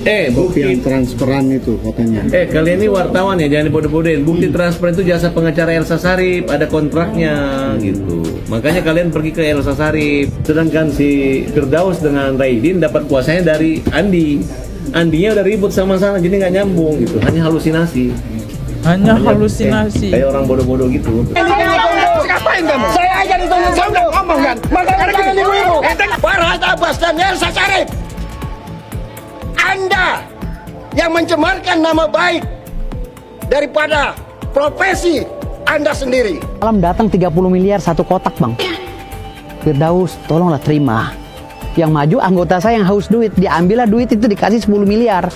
Bukti yang transferan itu katanya. Kalian ini wartawan ya, jangan dibodoh-bodohin. Bukti transfer itu jasa pengacara Elsa Sharif, ada kontraknya gitu. Makanya kalian pergi ke Elsa Sharif. Sedangkan si Firdaus dengan Raidin dapat kuasanya dari Andi. Andinya udah ribut sama-sama, jadi nggak nyambung gitu. Hanya halusinasi. Hanya halusinasi. Kayak orang bodoh-bodoh gitu. Ngapain kamu? Saya aja ditunggu, saya udah ngomong kan. Makanya jangan ibu-ibu. Farhad Abbas dan Elsa Sharif, Anda yang mencemarkan nama baik daripada profesi Anda sendiri. Malam datang 30 miliar satu kotak, Bang. Firdaus, tolonglah terima. Yang maju anggota saya yang haus duit, diambillah duit itu dikasih 10 miliar.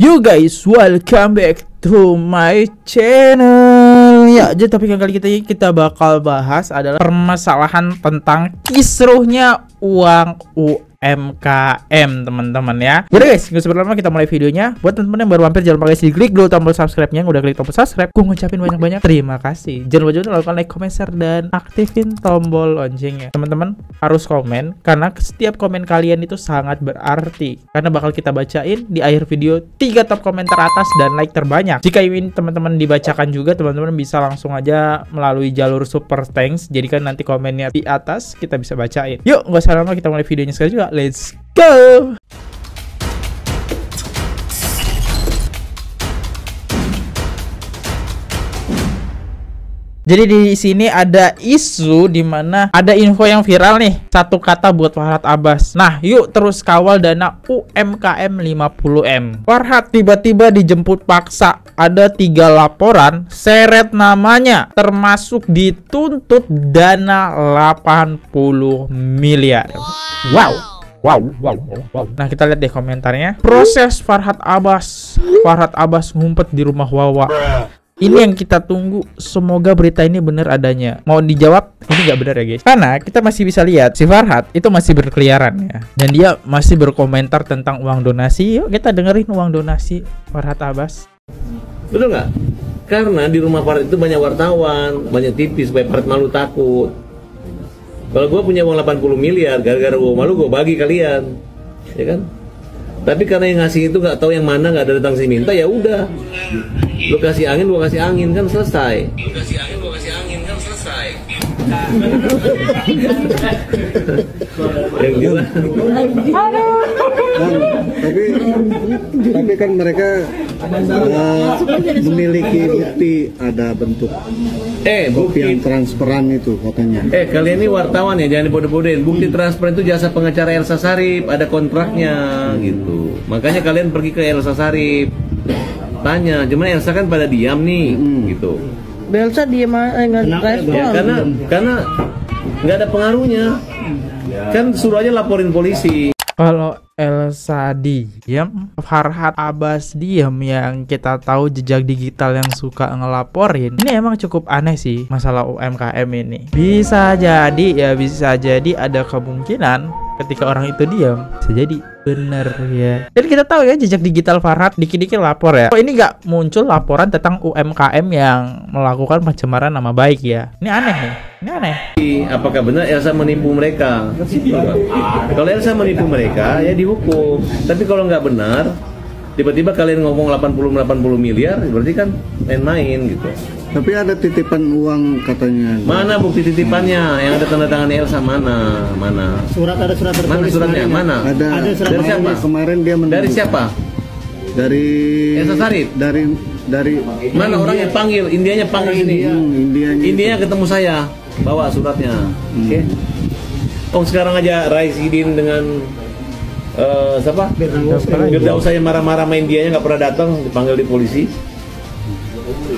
You guys, welcome back to my channel. Ya, jadi topik yang kali kita bakal bahas adalah permasalahan tentang kisruhnya uang UMKM, teman-teman ya. Udah guys, nggak usah berlama, kita mulai videonya. Buat teman-teman yang baru mampir, jangan lupa guys klik dulu tombol subscribe-nya. Udah klik tombol subscribe, gue ngucapin banyak-banyak terima kasih. Jangan lupa juga lakukan like, comment, share, dan aktifin tombol loncengnya. Teman-teman harus komen, karena setiap komen kalian itu sangat berarti. Karena bakal kita bacain di akhir video 3 top komentar atas dan like terbanyak. Jika ingin teman-teman dibacakan juga, teman-teman bisa langsung aja melalui jalur super thanks. Jadi kan nanti komennya di atas kita bisa bacain. Yuk, nggak usah lama, kita mulai videonya sekarang juga. Let's go. Jadi di sini ada isu di mana ada info yang viral nih. Satu kata buat Farhad Abbas. Nah, yuk terus kawal dana UMKM 50M. Farhad tiba-tiba dijemput paksa. Ada 3 laporan, seret namanya, termasuk dituntut dana 80 miliar. Wow. Nah, kita lihat deh komentarnya. Proses Farhad Abbas ngumpet di rumah Wawa. Ini yang kita tunggu. Semoga berita ini benar adanya. Mau dijawab? Ini nggak benar ya guys. Karena kita masih bisa lihat si Farhad itu masih berkeliaran ya. Dan dia masih berkomentar tentang uang donasi. Yuk kita dengerin uang donasi Farhad Abbas. Betul nggak? Karena di rumah Farhad itu banyak wartawan, banyak TV, supaya Farhad malu takut. Kalau gue punya uang 80 miliar, gara-gara gue malu, gue bagi kalian, ya kan? Tapi karena yang ngasih itu nggak tahu yang mana, nggak ada datang sih minta, ya udah. Lu kasih angin, gua kasih angin, kan selesai. Yang jelas. Tapi kan mereka memiliki bukti, ada bentuk bukti yang transferan itu katanya. Kalian ini wartawan ya, jangan dibodoh-bodohin. Bukti transfer itu jasa pengacara Elsa Sharif, ada kontraknya gitu. Makanya kalian pergi ke Elsa Sharif, tanya. Cuman Elsa kan pada diam nih, gitu. Elsa diam nggak respon. Ya, karena nggak ada pengaruhnya. Kan suruh aja laporin polisi. Kalau Elsa diam, Farhad Abbas diam, yang kita tahu jejak digital yang suka ngelaporin. Ini emang cukup aneh sih masalah UMKM ini. Bisa jadi ada kemungkinan ketika orang itu diam, bisa jadi bener ya. Dan kita tahu ya jejak digital Farhad dikit-dikit lapor ya. Oh, ini nggak muncul laporan tentang UMKM yang melakukan pencemaran nama baik ya. Ini aneh nih. Ini aneh. Apakah benar Elsa menipu mereka? Kalau Elsa menipu mereka ya dihukum. Tapi kalau nggak benar, tiba-tiba kalian ngomong 80 miliar, berarti kan main-main gitu. Tapi ada titipan uang katanya. Mana bukti titipannya? Yang ada tanda tangan Elsa mana? Ada surat tertulis. Mana suratnya? Mana? Ada. Dari siapa? Kemarin dia menunggu. Dari siapa? Dari Elsa Sharif. Dari mana orang yang panggil? Indianya panggil sini. Indianya ketemu saya. Bawa suratnya. Oke. Sekarang aja Raizidin dengan siapa? Firdaus saya marah-marah main dianya, nggak pernah datang, dipanggil di polisi.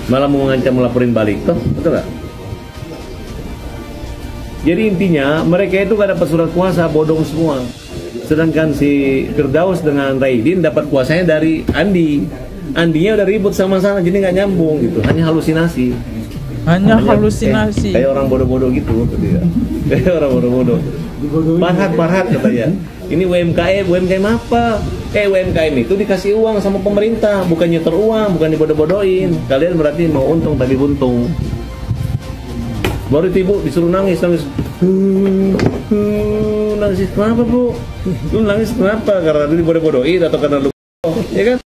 Malah mau mengancam melaporin balik, toh, betul nggak? Jadi intinya mereka itu gak dapat surat kuasa, bodong semua. Sedangkan si Firdaus dengan Raidin dapat kuasanya dari Andi. Andinya udah ribut sama-sama, jadi nggak nyambung gitu. Hanya halusinasi. Hanya halusinasi. Kayak orang bodoh-bodoh gitu, kayak orang bodoh-bodoh. Farhad katanya. Ini UMKM apa? UMKM itu dikasih uang sama pemerintah, bukan nyetor uang, bukan dibodoh-bodohin. Kalian berarti mau untung tapi buntung. Baru itu ibu disuruh nangis. Nangis kenapa bu? Lu nangis kenapa? Karena lu dibodoh-bodohin atau karena lu Ya kan?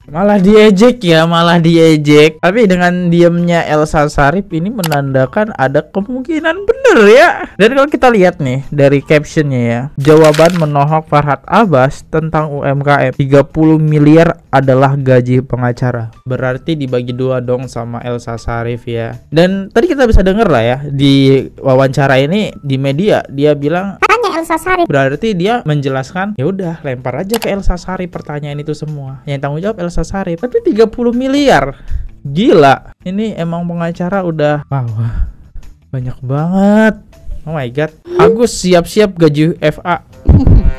Malah diejek ya, malah diejek. Tapi dengan diamnya Elsa Sharif ini menandakan ada kemungkinan bener ya. Dan kalau kita lihat nih dari captionnya ya, jawaban menohok Farhad Abbas tentang UMKM 30 miliar adalah gaji pengacara. Berarti dibagi dua dong sama Elsa Sharif ya. Dan tadi kita bisa denger lah ya di wawancara ini di media, dia bilang Elsa Sharif. berarti dia menjelaskan, ya udah lempar aja ke Elsa Sharif pertanyaan itu semua. Yang tanggung jawab Elsa Sharif. Tapi 30 miliar. Gila. Ini emang pengacara udah wow, banyak banget. Oh my god. Agus siap-siap gaji FA.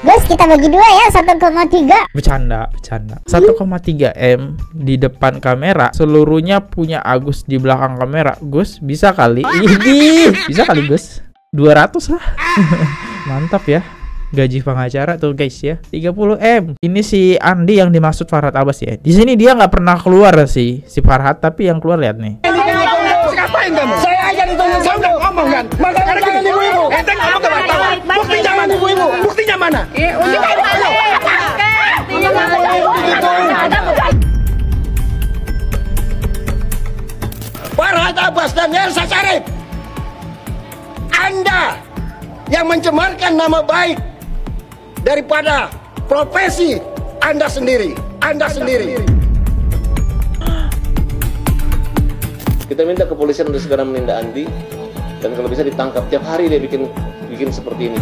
Gus, kita bagi dua ya, 1,3. Bercanda. 1,3 M di depan kamera, seluruhnya punya Agus di belakang kamera. Gus, bisa kali. Ini bisa kali Gus. 200 lah. Mantap ya. Gaji pengacara tuh guys ya, 30 M. Ini si Andi yang dimaksud Farhad Abbas ya. Di sini dia nggak pernah keluar si Farhad, tapi yang keluar lihat nih. Ngapain kamu? Saya aja ditunggu, saya udah ngomong kan. Makanya kan ibu-ibu. Ente ngomong ke wartawan. Buktinya mana ibu-ibu? Buktinya mana? Farhad Abbas dan Elsa Sharif, Anda yang mencemarkan nama baik daripada profesi Anda sendiri. Kita minta kepolisian untuk segera menindak Andi, dan kalau bisa ditangkap. Tiap hari dia bikin seperti ini.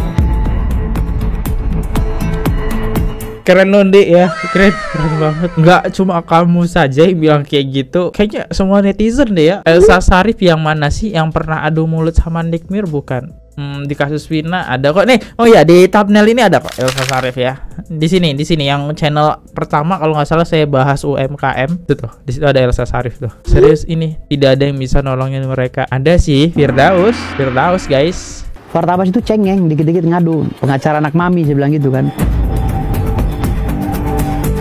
Keren loh Dek ya, keren banget. Nggak cuma kamu saja yang bilang kayak gitu, kayaknya semua netizen deh ya. Elsa Sharif yang mana sih yang pernah adu mulut sama Nick Mir bukan? Di kasus Vina ada kok nih. Oh ya, di thumbnail ini ada kok Elsa Sharif ya. Di sini yang channel pertama kalau nggak salah saya bahas UMKM itu tuh. Di situ ada Elsa Sharif tuh. Serius ini tidak ada yang bisa nolongin mereka. Ada sih Firdaus guys. Farhad Abbas itu cengeng, dikit-dikit ngadu. Pengacara anak mami, saya bilang gitu kan.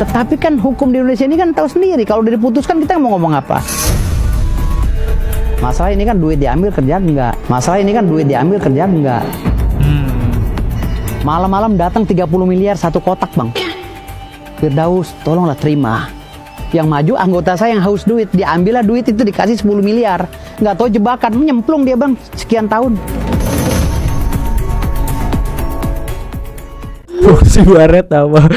Tetapi kan hukum di Indonesia ini kan tahu sendiri, kalau udah diputuskan kita mau ngomong apa. Masalah ini kan duit diambil, kerjaan enggak. Malam-malam datang 30 miliar satu kotak bang. Firdaus, tolonglah terima. Yang maju anggota saya yang haus duit, diambillah duit itu dikasih 10 miliar. Nggak tahu jebakan, nyemplung dia bang, sekian tahun. Si Baret apa?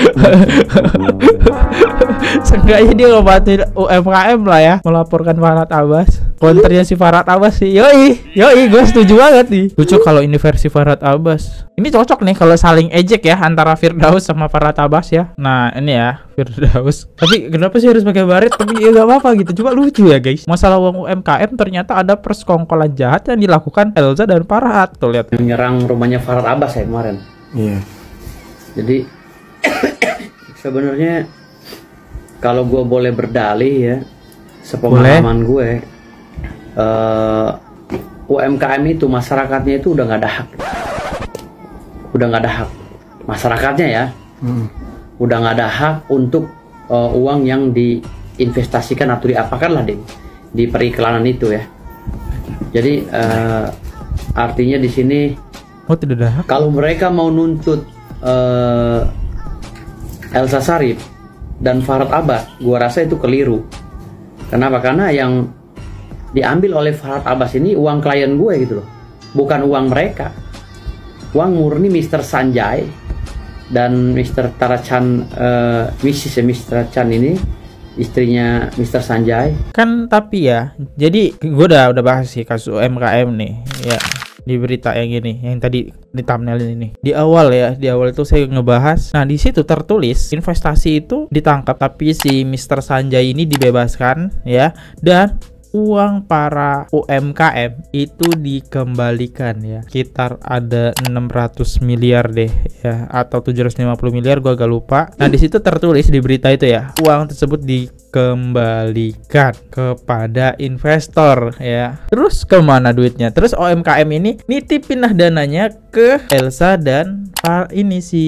Seenggaknya dia ngobatin UMKM lah ya, melaporkan Farhad Abbas. Konternya si Farhad Abbas sih, yoi, gue setuju banget nih. Lucu kalau ini versi Farhad Abbas. Ini cocok nih kalau saling ejek ya antara Firdaus sama Farhad Abbas ya. Nah ini ya Firdaus. Tapi kenapa sih harus pakai Baret? Tapi ya gak apa-apa gitu. Coba lucu ya guys. Masalah uang UMKM ternyata ada persekongkolan jahat yang dilakukan Elsa dan Farhad. Tuh lihat. Menyerang rumahnya Farhad Abbas ya kemarin. Iya. Jadi sebenarnya kalau gue boleh berdalih ya, sepengalaman gue, UMKM itu masyarakatnya itu udah nggak ada hak, masyarakatnya ya, udah nggak ada hak untuk uang yang diinvestasikan atau diapakan lah di periklanan itu ya. Jadi artinya di sini, tidak ada hak. Kalau mereka mau nuntut Elsa Sharif dan Farhad Abbas, gua rasa itu keliru. Kenapa? Karena yang diambil oleh Farhad Abbas ini uang klien gue gitu loh, bukan uang mereka. Uang murni Mr. Sanjay dan Mr. Tarachan, Mr. Chan ini istrinya Mr. Sanjay. Kan tapi ya, jadi gue udah bahas sih kasus UMKM nih ya. Di berita yang ini, yang tadi di thumbnail ini. Di awal itu saya ngebahas. Nah, di situ tertulis investasi itu ditangkap tapi si Mr. Sanjay ini dibebaskan ya, dan uang para UMKM itu dikembalikan ya. Sekitar ada 600 miliar deh ya, atau 750 miliar, gua agak lupa. Nah, di situ tertulis di berita itu ya, uang tersebut dikembalikan kepada investor ya. Terus kemana duitnya? Terus UMKM ini nitipin lah dananya ke Elsa dan ini si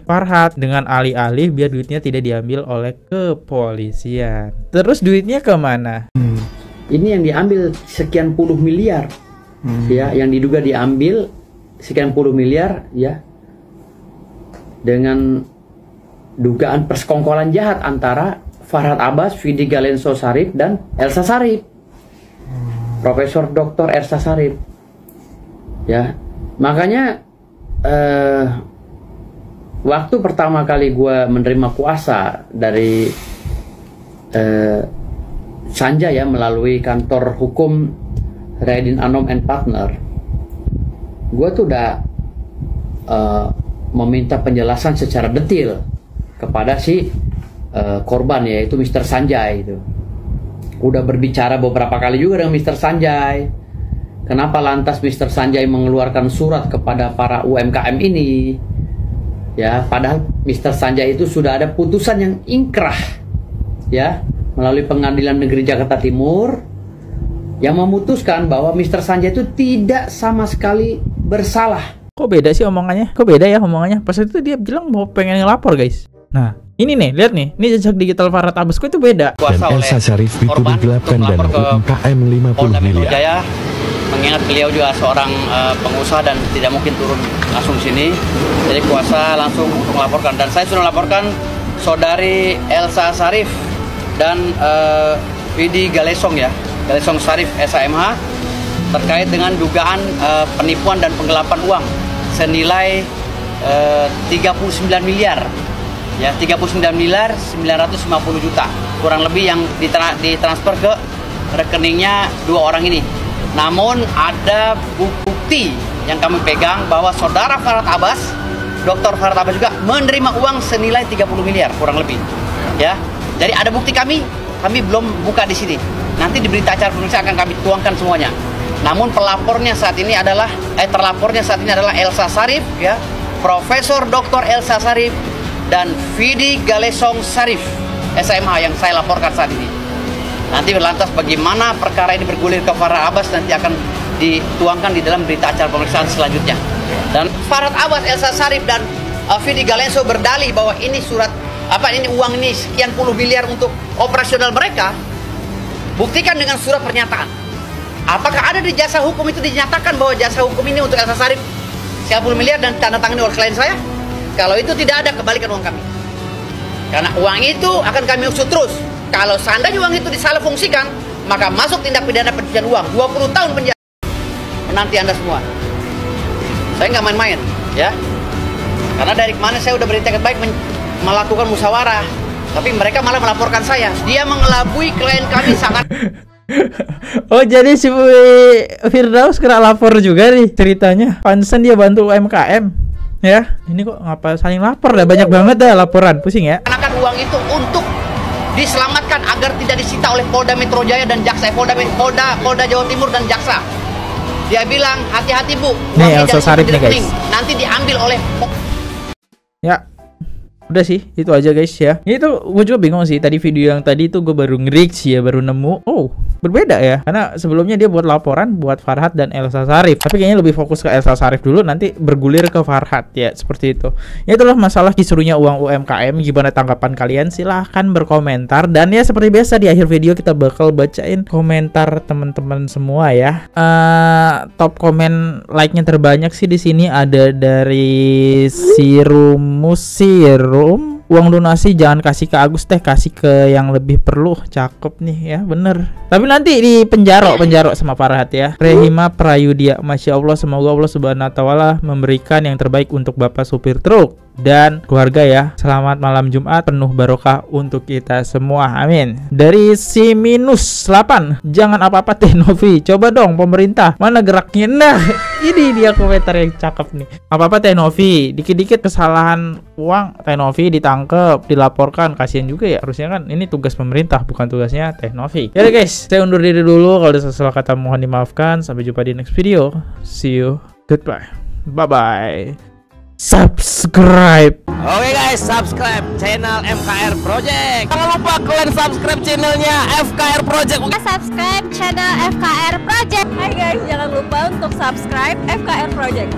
Farhad dengan alih-alih biar duitnya tidak diambil oleh kepolisian. Terus duitnya kemana? Ini yang diambil sekian puluh miliar, ya, yang diduga diambil sekian puluh miliar, ya, dengan dugaan persekongkolan jahat antara Farhad Abbas, Vidi Galenso Sarif, dan Elsa Sarif. Profesor Dr. Elsa Sarif. Ya, makanya waktu pertama kali gue menerima kuasa dari Sanjay ya, melalui kantor hukum Redin Anom and Partner, gue tuh udah meminta penjelasan secara detail kepada si korban, yaitu Mr. Sanjay itu. Udah berbicara beberapa kali juga dengan Mr. Sanjay. Kenapa lantas Mr. Sanjay mengeluarkan surat kepada para UMKM ini? Ya, padahal Mr. Sanjay itu sudah ada putusan yang ingkrah ya melalui Pengadilan Negeri Jakarta Timur yang memutuskan bahwa Mr. Sanjay itu tidak sama sekali bersalah. Kok beda sih omongannya? Kok beda ya omongannya? Pas itu dia bilang mau pengen ngelapor, guys. Nah, ini nih, lihat nih. Ini jejak digital Farhad Abbas itu beda. Dan Elsa Sarif dituduh 8 dana UMKM 50 miliar. Jaya, mengingat beliau juga seorang pengusaha dan tidak mungkin turun langsung sini. Jadi kuasa langsung untuk melaporkan. Dan saya sudah melaporkan saudari Elsa Sarif dan Vidi Galesong ya. Galesong Sarif SAMH terkait dengan dugaan penipuan dan penggelapan uang senilai 39 miliar. Ya, 39 miliar 950 juta kurang lebih yang ditransfer ke rekeningnya dua orang ini. Namun ada bukti yang kami pegang bahwa saudara Farhad Abbas, Dr. Farhad Abbas juga menerima uang senilai 30 miliar kurang lebih. Ya, jadi ada bukti kami belum buka di sini. Nanti di berita acara pemeriksaan akan kami tuangkan semuanya. Namun terlapornya saat ini adalah Elsa Sarif ya, Profesor Dr. Elsa Sarif dan Vidi Galesong Sarif SMH yang saya laporkan saat ini. Nanti lantas bagaimana perkara ini bergulir ke Farhad Abbas nanti akan dituangkan di dalam berita acara pemeriksaan selanjutnya. Dan Farhad Abbas, Elsa Sarif dan Vidi Galesong berdalih bahwa ini uang ini sekian puluh miliar untuk operasional mereka. Buktikan dengan surat pernyataan. Apakah ada di jasa hukum itu dinyatakan bahwa jasa hukum ini untuk Elsa Sarif sekian puluh miliar dan tanda tangani oleh klien saya? Kalau itu tidak ada, kembalikan uang kami. Karena uang itu akan kami usut terus. Kalau seandainya uang itu disalah fungsikan, maka masuk tindak pidana pencucian uang, 20 tahun penjara. Menanti Anda semua. Saya nggak main-main, ya. Karena dari kemarin saya udah beritikat baik melakukan musyawarah, tapi mereka malah melaporkan saya. Dia mengelabui klien kami sangat. Oh, jadi si Firdaus kena lapor juga nih ceritanya. Pantesan dia bantu UMKM. Ya, ini kok ngapa saling lapor dah, banyak banget dah laporan, pusing ya. Gunakan uang itu untuk diselamatkan agar tidak disita oleh Polda Metro Jaya dan Jaksa, Polda Jawa Timur dan Jaksa. Dia bilang hati-hati Bu, nih Elsa Sarif nih guys, nanti diambil oleh. Ya, udah sih, itu aja guys ya. Itu gue juga bingung sih, tadi video yang tadi itu gue baru nge-reach ya, baru nemu. Oh, berbeda ya. Karena sebelumnya dia buat laporan buat Farhad dan Elsa Sarif. Tapi kayaknya lebih fokus ke Elsa Sarif dulu, nanti bergulir ke Farhad ya, seperti itu. Ya itulah masalah kisruhnya uang UMKM. Gimana tanggapan kalian? Silahkan berkomentar. Dan ya seperti biasa di akhir video kita bakal bacain komentar teman-teman semua ya. Top komen like-nya terbanyak sih di sini ada dari Sirum. Uang donasi jangan kasih ke Agus teh, kasih ke yang lebih perlu. Cakep nih ya, bener. Tapi nanti di penjaro sama Farhad ya. Rehima Prayudia, Masya Allah, semoga Allah Subhanahu wa Ta'ala memberikan yang terbaik untuk Bapak supir truk dan keluarga ya. Selamat malam Jumat penuh barokah untuk kita semua, amin. Dari si minus 8, jangan apa-apa Teh Novi, coba dong pemerintah, mana geraknya? Nah, ini dia komentar yang cakep nih. Apa-apa Teh Novi, dikit-dikit kesalahan uang Teh Novi ditangkep, dilaporkan, kasihan juga ya. Harusnya kan ini tugas pemerintah, bukan tugasnya Teh Novi. Ya guys, saya undur diri dulu. Kalau ada salah kata mohon dimaafkan. Sampai jumpa di next video. See you, goodbye, bye-bye. Subscribe. Oke guys, subscribe channel FKR Project. Jangan lupa kalian subscribe channelnya FKR Project. Subscribe channel FKR Project. Hai guys, jangan lupa untuk subscribe FKR Project.